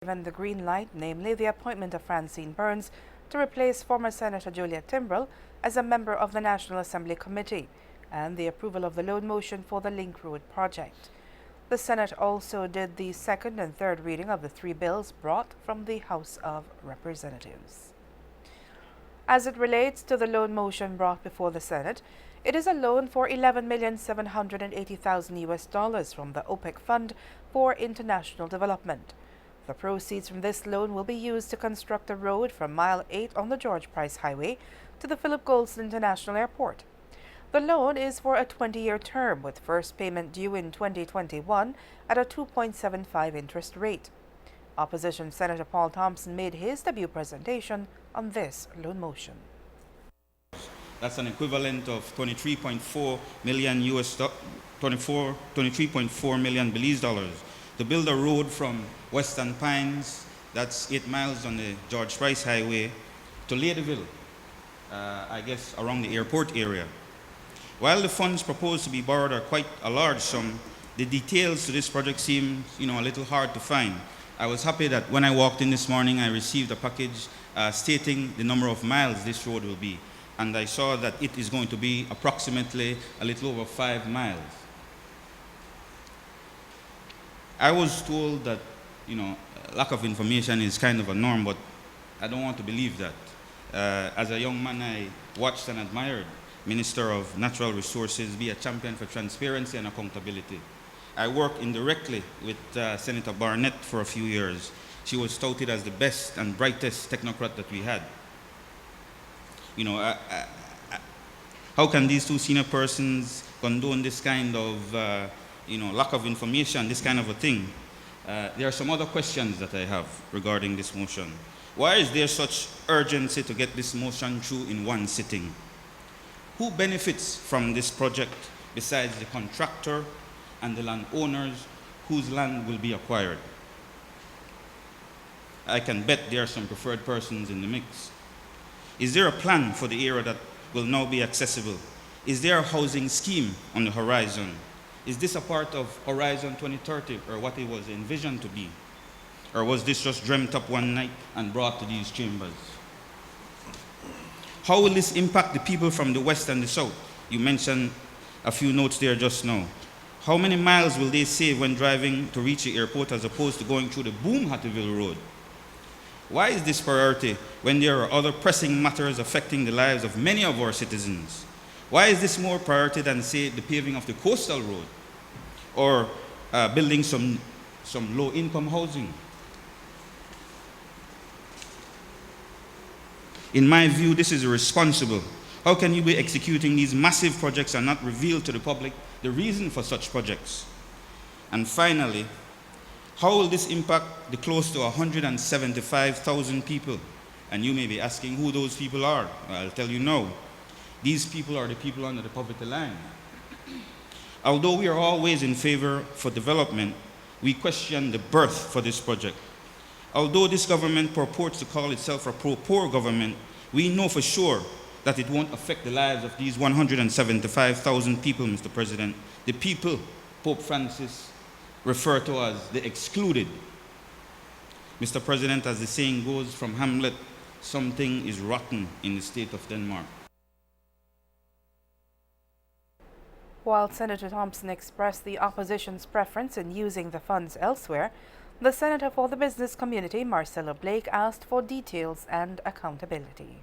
given the green light, namely the appointment of Francine Burns to replace former Senator Juliet Timbrell as a member of the National Assembly Committee, and the approval of the loan motion for the Link Road project. The Senate also did the second and third reading of the three bills brought from the House of Representatives. As it relates to the loan motion brought before the Senate, it is a loan for $11,780,000 from the OPEC Fund for International Development. The proceeds from this loan will be used to construct a road from Mile 8 on the George Price Highway to the Philip Goldson International Airport. The loan is for a 20-year term with first payment due in 2021 at a 2.75 interest rate. Opposition Senator Paul Thompson made his debut presentation on this loan motion. That's an equivalent of 23.4 million $23.4 million Belize dollars to build a road from Western Pines, that's 8 miles on the George Price Highway, to Ladyville, I guess around the airport area. While the funds proposed to be borrowed are quite a large sum, the details to this project seem, a little hard to find. I was happy that when I walked in this morning, I received a package stating the number of miles this road will be. And I saw that it is going to be approximately a little over 5 miles. I was told that, lack of information is kind of a norm, but I don't want to believe that. As a young man, I watched and admired Minister of Natural Resources be a champion for transparency and accountability. I worked indirectly with Senator Barnett for a few years. She was touted as the best and brightest technocrat that we had. How can these two senior persons condone this kind of, lack of information, this kind of a thing? There are some other questions that I have regarding this motion. Why is there such urgency to get this motion through in one sitting? Who benefits from this project besides the contractor and the landowners whose land will be acquired? I can bet there are some preferred persons in the mix. Is there a plan for the area that will now be accessible? Is there a housing scheme on the horizon? Is this a part of Horizon 2030 or what it was envisioned to be? Or was this just dreamt up one night and brought to these chambers? How will this impact the people from the west and the south? You mentioned a few notes there just now. How many miles will they save when driving to reach the airport as opposed to going through the Boom Hattieville Road? Why is this priority when there are other pressing matters affecting the lives of many of our citizens? Why is this more priority than, say, the paving of the coastal road or building some low-income housing? In my view, this is irresponsible. How can you be executing these massive projects and not reveal to the public the reason for such projects? And finally, how will this impact the close to 175,000 people? And you may be asking who those people are. Well, I'll tell you now. These people are the people under the poverty line. Although we are always in favor for development, we question the birth for this project. Although this government purports to call itself a pro-poor government, we know for sure that it won't affect the lives of these 175,000 people, Mr. President. The people Pope Francis referred to as the excluded. Mr. President, as the saying goes from Hamlet, something is rotten in the state of Denmark. While Senator Thompson expressed the opposition's preference in using the funds elsewhere, the Senator for the Business Community, Marcelo Blake, asked for details and accountability.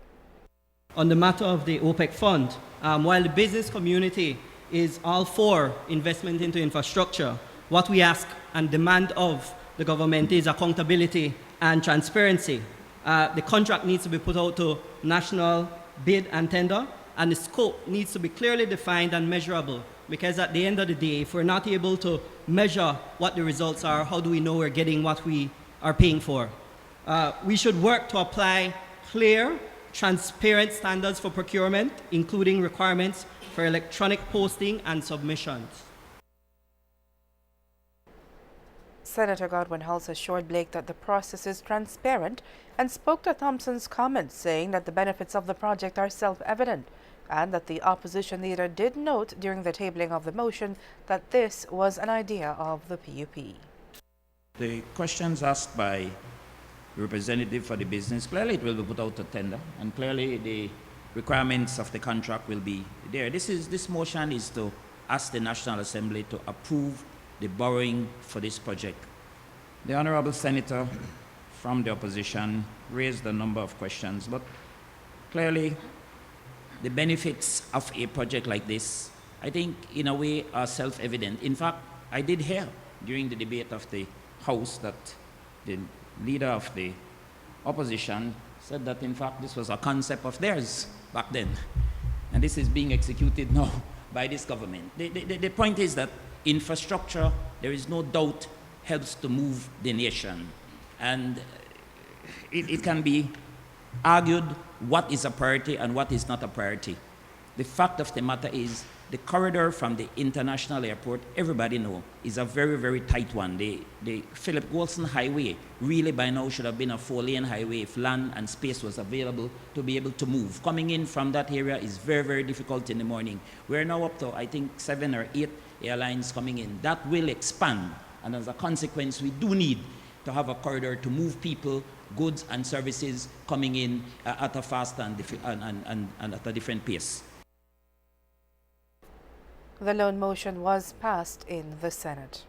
On the matter of the OPEC fund, while the business community is all for investment into infrastructure, what we ask and demand of the government is accountability and transparency. The contract needs to be put out to national bid and tender, and the scope needs to be clearly defined and measurable, because at the end of the day, if we're not able to measure what the results are, how do we know we're getting what we are paying for? We should work to apply clear, transparent standards for procurement, including requirements for electronic posting and submissions. Senator Godwin Hulse assured Blake that the process is transparent and spoke to Thompson's comments, saying that the benefits of the project are self-evident, and that the opposition leader did note during the tabling of the motion that this was an idea of the PUP. The questions asked by the representative for the business, clearly it will be put out to tender, and clearly the requirements of the contract will be there. This motion is to ask the National Assembly to approve the borrowing for this project. The Honorable Senator from the opposition raised a number of questions, but clearly the benefits of a project like this, I think, in a way, are self-evident. In fact, I did hear during the debate of the House that the leader of the opposition said that, in fact, this was a concept of theirs back then, and this is being executed now by this government. The point is that infrastructure, there is no doubt, helps to move the nation, and it can be argued what is a priority and what is not a priority. The fact of the matter is the corridor from the international airport, everybody know, is a very, very tight one. The Philip Goldson Highway really by now should have been a 4-lane highway if land and space was available to be able to move. Coming in from that area is very, very difficult in the morning. We're now up to, I think, 7 or 8 airlines coming in. That will expand, and as a consequence, we do need to have a corridor to move people, goods and services coming in at a faster and at a different pace. The loan motion was passed in the Senate.